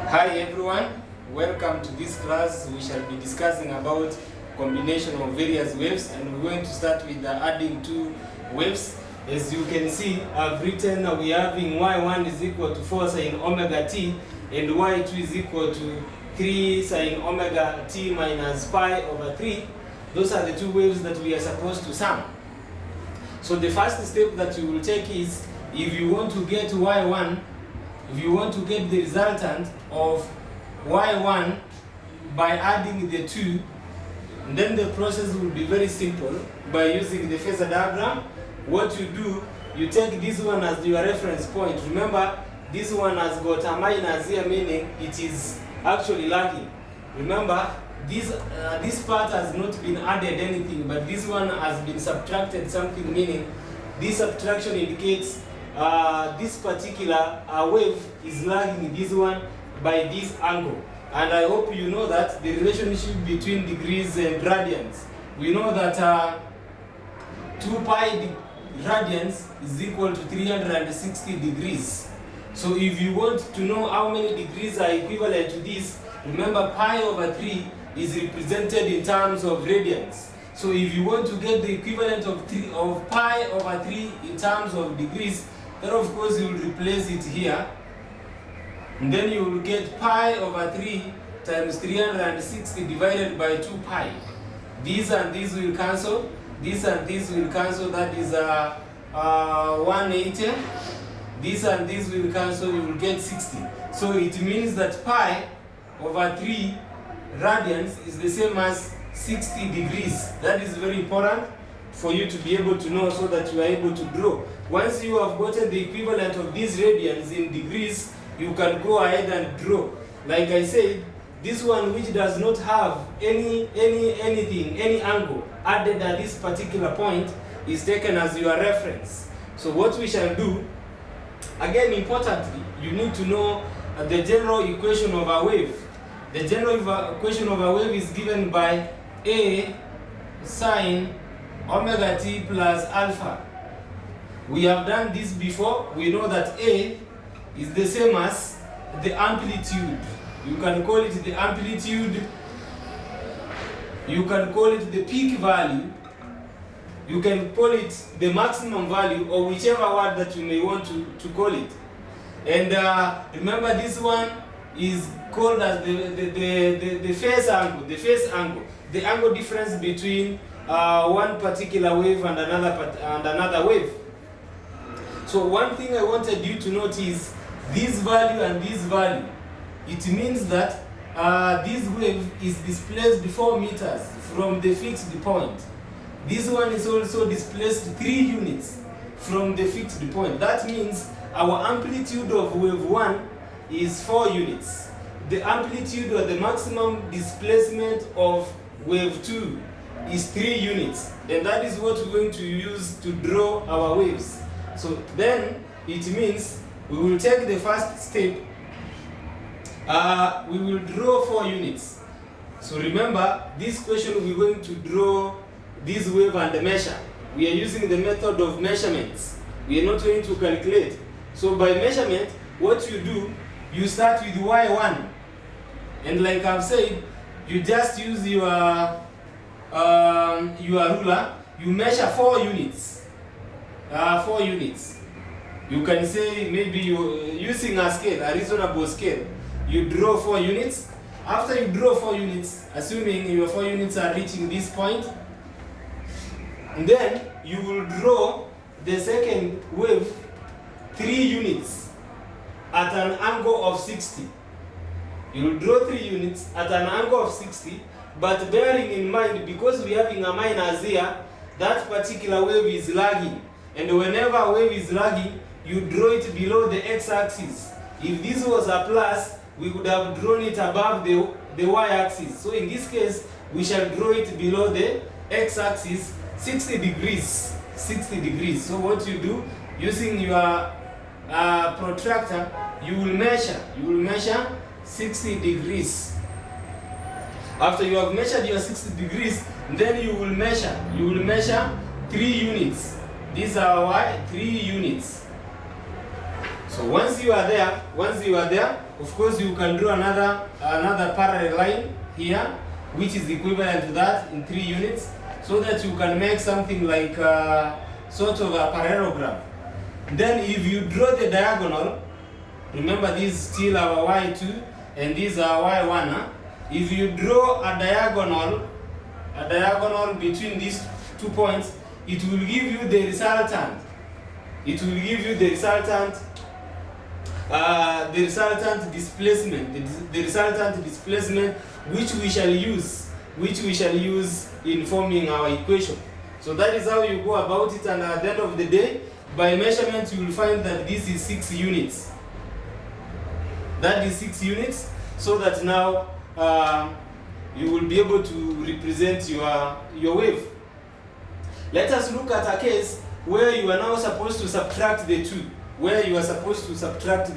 Hi everyone, welcome to this class. We shall be discussing about combination of various waves, and we're going to start with adding two waves. As you can see, I've written we are having y1 is equal to 4 sine omega t and y2 is equal to 3 sine omega t minus pi over 3. Those are the two waves that we are supposed to sum. So the first step that you will take is, if you want to get y1, if you want to get the resultant of y1 by adding the two, then the process will be very simple. By using the phasor diagram, what you do, you take this one as your reference point. Remember, this one has got a minus here, meaning it is actually lagging. Remember, this part has not been added anything, but this one has been subtracted something, meaning this subtraction indicates this particular wave is lagging this one by this angle. And I hope you know that the relationship between degrees and radians. We know that 2 pi radians is equal to 360 degrees. So if you want to know how many degrees are equivalent to this, remember pi over 3 is represented in terms of radians. So if you want to get the equivalent of pi over 3 in terms of degrees, then of course you will replace it here, and then you will get pi over 3 times 360 divided by 2 pi. These and these will cancel, this and this will cancel, that is 180. This and this will cancel, you will get 60. So it means that pi over 3 radians is the same as 60 degrees. That is very important for you to be able to know, so that you are able to draw. Once you have gotten the equivalent of these radians in degrees, you can go ahead and draw. Like I said, this one which does not have any angle added at this particular point is taken as your reference. So what we shall do, again importantly, you need to know the general equation of a wave. The general equation of a wave is given by A sine omega t plus alpha. We have done this before. We know that A is the same as the amplitude. You can call it the amplitude, you can call it the peak value, you can call it the maximum value, or whichever word that you may want to call it. And remember, this one is called as the phase angle, the angle difference between one particular wave and another wave. So one thing I wanted you to note is this value and this value. It means that this wave is displaced 4 meters from the fixed point. This one is also displaced 3 units from the fixed point. That means our amplitude of wave 1 is 4 units. The amplitude or the maximum displacement of wave 2 is 3 units. And that is what we're going to use to draw our waves. So then it means we will take the first step. We will draw 4 units. So remember, this question we're going to draw this wave and measure. We are using the method of measurements. We are not going to calculate. So by measurement, what you do, you start with y1. And like I've said, you just use your ruler. You measure 4 units. 4 units. You can say maybe you're using a scale, a reasonable scale. You draw 4 units. After you draw 4 units, assuming your 4 units are reaching this point, and then you will draw the second wave 3 units at an angle of 60. You will draw 3 units at an angle of 60, but bearing in mind, because we are having a minus here, that particular wave is lagging. And whenever a wave is lagging, you draw it below the x-axis. If this was a plus, we could have drawn it above the y-axis. So in this case, we shall draw it below the x-axis 60 degrees. 60 degrees. So what you do, using your protractor, you will measure 60 degrees. After you have measured your 60 degrees, then you will measure 3 units. These are 3 units. So once you are there, of course you can draw another parallel line here, which is equivalent to that in 3 units, so that you can make something like sort of a parallelogram. Then if you draw the diagonal, remember this is still our y2 and these are y1. Huh? If you draw a diagonal between these 2 points, it will give you the resultant. It will give you the resultant displacement, the resultant displacement which we shall use in forming our equation. So that is how you go about it, and at the end of the day, by measurement you will find that this is 6 units. That is 6 units, so that now you will be able to represent your wave. Let us look at a case where you are now supposed to subtract the 2. If you are supposed to subtract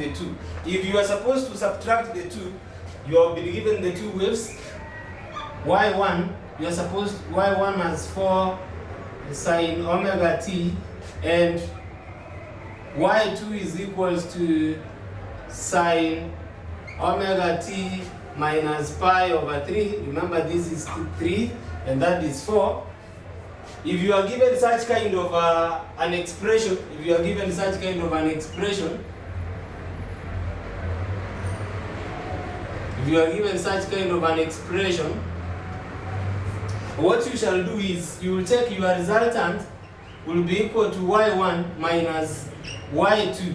the 2, you have been given the 2 waves. Y1, Y1 has 4 sine omega t, and Y2 is equals to sine omega t minus pi over 3. Remember, this is 3 and that is 4. If you are given such kind of an expression, what you shall do is you will take your resultant will be equal to y1 minus y2.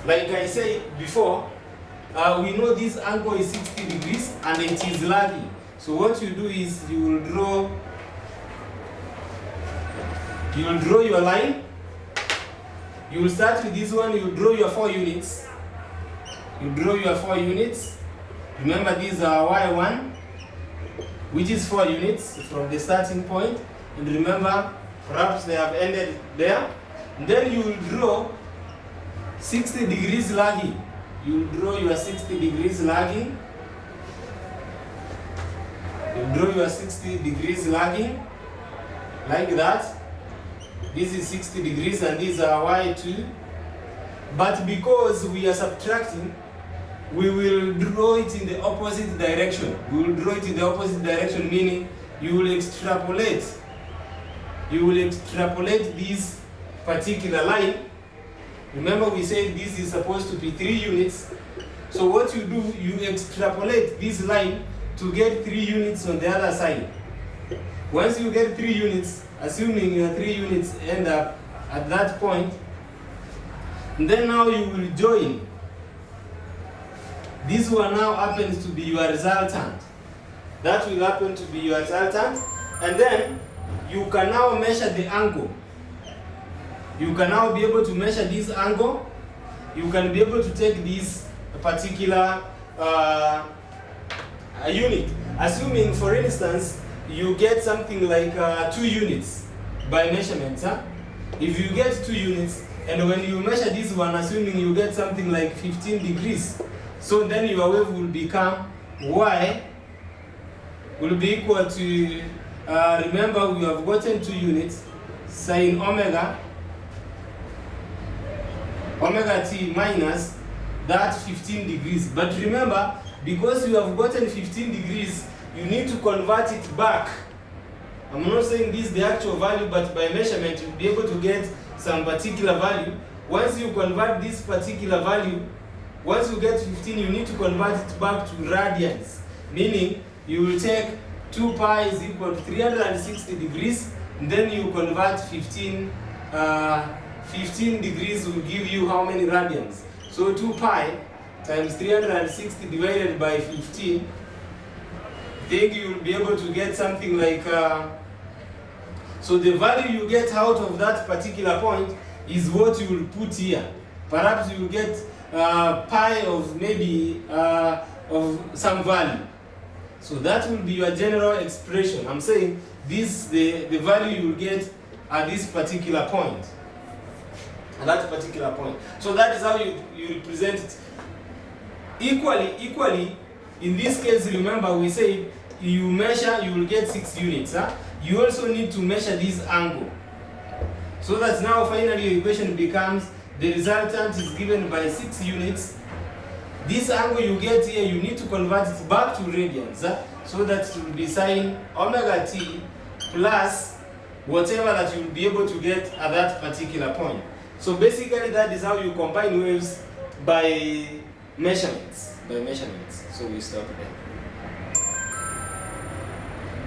Like I said before, we know this angle is 60 degrees and it is lagging. So what you do is you will draw your line. You will start with this one, you will draw your 4 units. Remember, these are y1, which is 4 units from the starting point. And remember, perhaps they have ended there. And then you will draw 60 degrees lagging. You will draw your 60 degrees lagging. Like that. This is 60 degrees and these are y2. But because we are subtracting, we will draw it in the opposite direction. Meaning you will extrapolate this particular line. Remember, we said this is supposed to be 3 units. So what you do, you extrapolate this line to get 3 units on the other side. Once you get 3 units, assuming your 3 units end up at that point, and then now you will join. This one now happens to be your resultant. That will happen to be your resultant, and then you can now measure the angle. You can now be able to measure this angle. You can be able to take this particular unit. Assuming, for instance, you get something like 2 units by measurements. If you get 2 units, and when you measure this one, assuming you get something like 15 degrees, so then your wave will become y will be equal to, remember we have gotten 2 units, sine omega t minus that 15 degrees. But remember, because you have gotten 15 degrees, you need to convert it back. I'm not saying this is the actual value, but by measurement you'll be able to get some particular value. Once you convert this particular value, once you get 15, you need to convert it back to radians. Meaning, you will take 2 pi is equal to 360 degrees, and then you convert 15 degrees will give you how many radians? So 2 pi times 360 divided by 15, I think you will be able to get something like, so the value you get out of that particular point is what you will put here. Perhaps you will get pi of maybe of some value. So that will be your general expression. I'm saying this, the value you will get at this particular point. So that is how you represent it. Equally, in this case, remember we say you measure, you will get 6 units. You also need to measure this angle. So that now finally your equation becomes the resultant is given by 6 units. This angle you get here, you need to convert it back to radians, so that it will be sine omega t plus whatever that you will be able to get at that particular point. So basically that is how you combine waves by measurements. So we stop there.